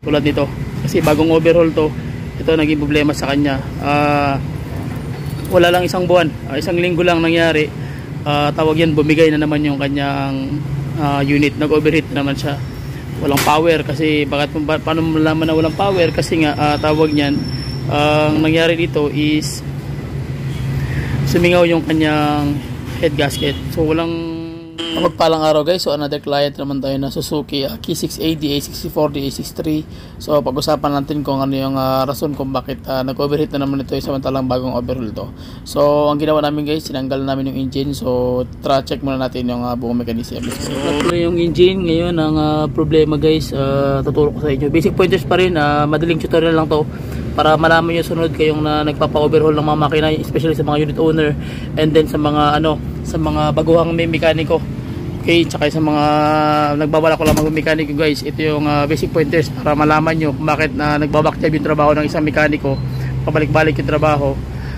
tulad nito. Kasi bagong overhaul to, ito naging problema sa kanya. Wala lang isang buwan, isang linggo lang nangyari. Tawag yan, bumigay na naman yung kanyang unit. Nag-overheat na naman siya. Walang power kasi paano malaman na walang power? Kasi nga tawag niyan, ang nangyari dito is sumingaw yung kanyang head gasket. So walang magpalang araw guys. So another client naman tayo na Suzuki Q680, A64, A63. So pag-usapan natin kung ano yung rason kung bakit nag-overheat na naman ito samantalang bagong overhaul to. So ang ginawa namin guys, sinanggal namin yung engine. So check muna natin yung buong mechanism. So yung engine ngayon ang problema guys, tuturo ko sa inyo. Basic pointers pa rin, madaling tutorial lang to para malaman nyo sunod kayong nagpapa-overhaul ng mga makina, especially sa mga unit owner and then sa mga sa mga baguhang may mekaniko. Okay, tsaka sa mga nagbabalak ko lang mag-mekaniko guys, ito yung basic pointers para malaman nyo kung bakit nagbabacktab yung trabaho ng isang mekaniko, pabalik-balik yung trabaho.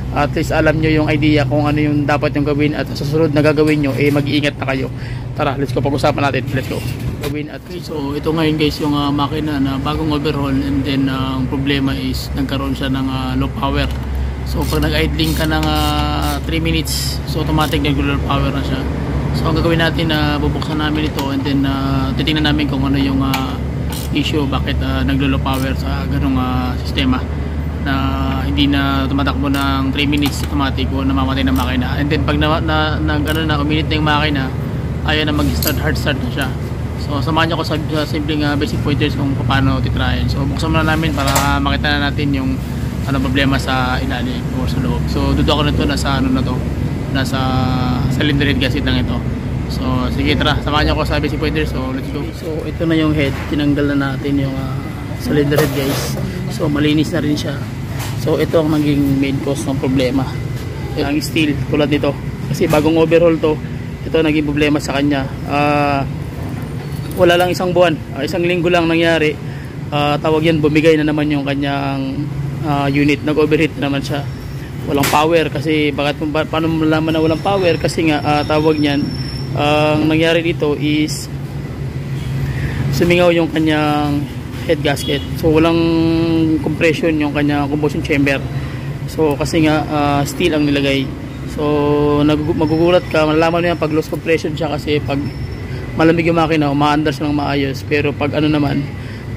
At least alam nyo yung idea kung ano yung dapat yung gawin at sa susunod na gagawin nyo, mag-iingat na kayo. Tara, let's go, pag-usapan natin. Let's go. Gawin at so ito ngayon guys yung makina na bagong overhaul and then ang problema is nagkaroon siya ng low power. So pag nag-idling ka ng 3 minutes, so automatic nag-low power na siya. So ang gagawin natin, bubuksan namin ito and then titingnan namin kung ano yung issue, bakit naglo-low power sa ganung sistema na hindi na tumatakbo ng 3 minutes automatic o namamatay na makina. And then pag uminit na yung makina, ayaw na mag-start, hard start na siya. So samahan nyo ko sa simpleng basic pointers kung paano titrayan. So buksan muna namin para makita na natin yung problema sa ilalim o sa loob. So dudo ako nito nasa nasa cylinder head gasket lang ito. So sige, tara, samahan nyo ko sa basic pointers. So let's go. So ito na yung head, tinanggal na natin yung cylinder head guys. So malinis na rin siya. So ito ang naging main cause ng problema, ang steel tulad nito. Kasi bagong overhaul to, ito naging problema sa kanya. Wala lang isang buwan, isang linggo lang nangyari. Tawag yan, bumigay na naman yung kanyang unit. Nag-overheat na naman siya. Walang power kasi paano malaman na walang power? Kasi nga tawag niyan, ang nangyari dito is sumingaw yung kanyang head gasket. So walang compression yung kanyang combustion chamber. So kasi nga steel ang nilagay. So magugulat ka, malalaman mo yan pag loss compression siya kasi pag malamig yung makina, umaandar siya ng maayos. Pero pag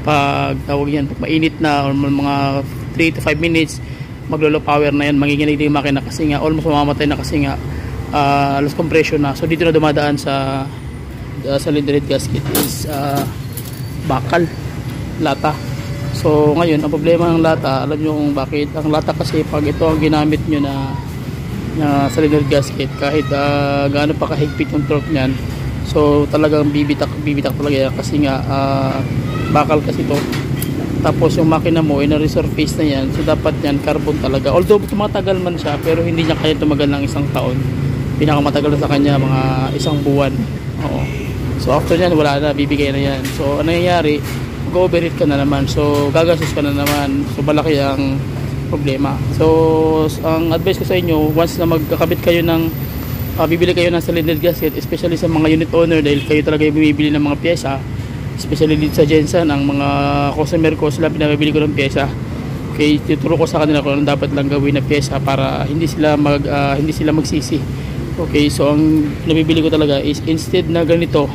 pag tawag yan, pag mainit na or mga 3 to 5 minutes, maglo-low power na yan, manginginig na yung makina kasi nga almost mamamatay na kasi nga loss compression na. So dito na dumadaan sa cylinder head gasket is bakal, lata. So ngayon ang problema ng lata, alam nyo kung bakit. Ang lata kasi pag ito ang ginamit nyo na cylinder head gasket, kahit gaano pa kahigpit yung torque nyan, so talagang bibitak talaga yan kasi nga bakal kasi to. Tapos yung makina mo ay na-resurface na yan, so dapat yan carbon talaga. Although tumatagal man siya, pero hindi niya kaya tumagal ng 1 taon. Pinakamatagal na sa kanya mga 1 buwan. Oo. So after yan, wala na, bibigay na yan. So ano nangyayari, mag-overheat ka na naman, so gagastos ka na naman, so malaki ang problema. So ang advice ko sa inyo, once na magkakabit kayo ng bibili kayo ng cylinder gasket, especially sa mga unit owner, dahil kayo talaga yung bumibili ng mga pyesa, especially dito sa Jensen, ang mga customer ko, sila pinabibili ko ng pyesa. Okay, tuturo ko sa kanila kung ano dapat lang gawin na pyesa para hindi sila magsisi. Okay, so ang nabibili ko talaga is instead na ganito,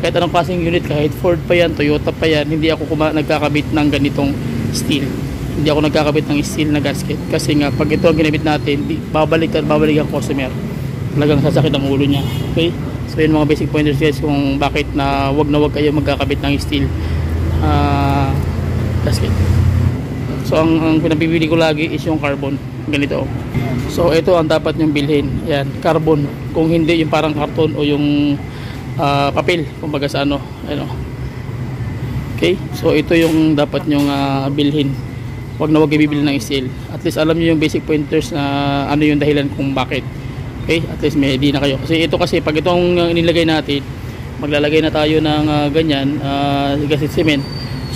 kahit anong klaseng unit, kahit Ford pa yan, Toyota pa yan, hindi ako nagkakabit ng ganitong steel. Hindi ako nagkakabit ng steel na gasket kasi nga pag ito ang ginamit natin, babalik ang customer. Talagang sasakit ang ulo niya. Okay, so yun mga basic pointers guys kung bakit na wag kayo magkakabit ng steel gasket. So ang pinabibili ko lagi is yung carbon, ganito. So ito ang dapat nyong bilhin, yan, carbon. Kung hindi yung parang karton o yung papel, kumbaga sa okay, so ito yung dapat nyong bilhin. Wag kayo bibili ng steel. At least alam niyo yung basic pointers na ano yung dahilan kung bakit. Okay, at least may idea na kayo. Kasi ito kasi pag itong inilagay natin, maglalagay na tayo ng ganyan, gasket cement.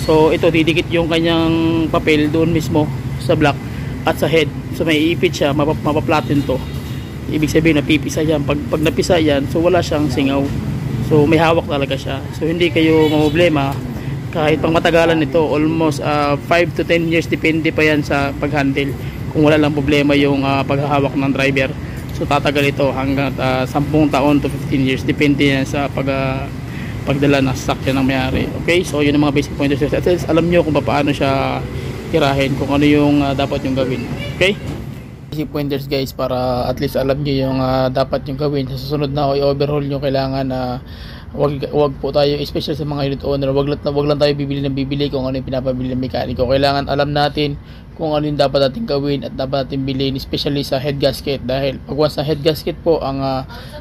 So ito didikit yung kanyang papel doon mismo sa block at sa head. So may iipit siya, mapaplatin to. Ibig sabihin napipisa yan. Pag napisa yan, so wala siyang singaw. So may hawak talaga siya. So hindi kayo mamblema Kahit pang matagalan nito, almost 5 to 10 years, depende pa yan sa pag-handle. Kung wala lang problema yung paghahawak ng driver, so tatagal ito hanggang 10 taon to 15 years, depende yan sa pagdala ng sasakyan ng may-ari. Okay, so yun ang mga basic pointers. At least alam nyo kung paano siya tirahin, kung ano yung dapat yung gawin. Okay, basic pointers guys, para at least alam nyo yung dapat yung gawin sa susunod na i-overhaul nyo. Kailangan wag po tayo, especially sa mga unit owner, wag lang tayo bibili kung ano yung pinapabili ng mekaniko. Kailangan alam natin kung ano yung dapat natin gawin at dapat natin bilhin, especially sa head gasket. Dahil pag once na head gasket po ang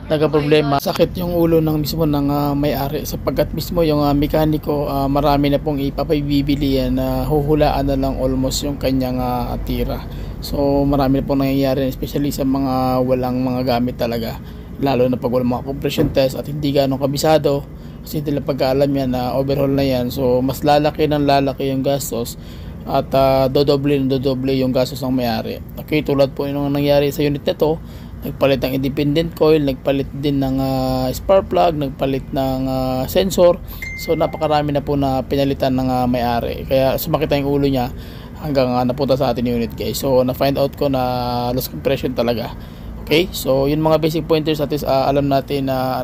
nagka-problema, sakit yung ulo ng mismo ng may-ari, sapagkat mismo yung mekaniko marami na pong ipapabibili yan, huhulaan na lang almost yung kanyang tira. So marami na pong nangyayari, especially sa mga walang mga gamit talaga, lalo na pag walang mga compression test at hindi ganong kabisado, kasi hindi lang pagkaalam yan na overhaul na yan. So mas lalaki yung gastos at dodoble yung gastos ng may-ari. Okay, tulad po yung nangyari sa unit na to, nagpalit ng independent coil, nagpalit din ng spark plug, nagpalit ng sensor. So napakarami na po na pinalitan ng may-ari, kaya sumakit yung ulo niya hanggang napunta sa atin unit guys. So na find out ko na loss compression talaga. Okay, so yun mga basic pointers, at least alam natin na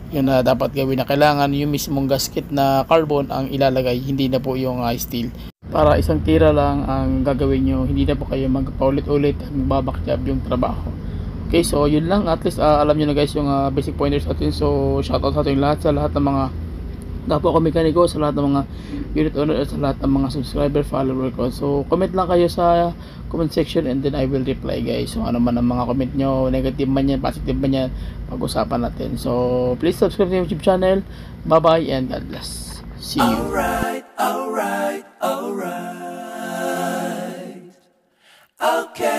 yun na dapat gawin, na kailangan yung mismong gasket na carbon ang ilalagay, hindi na po yung steel. Para isang tira lang ang gagawin nyo, hindi na po kayo magpaulit-ulit at magbabackjob yung trabaho. Okay, so yun lang, at least alam nyo na guys yung basic pointers natin. So shoutout sa ating lahat, sa lahat ng mga dapo ko mekaniko, sa lahat ng mga unit owner at sa lahat ng mga subscriber, follower ko. So comment lang kayo sa comment section and then I will reply guys. So ano man ang mga comment nyo, negative man yan, positive man yan, pag-usapan natin. So please subscribe to YouTube channel. Bye bye and God bless. See you. Alright. Okay.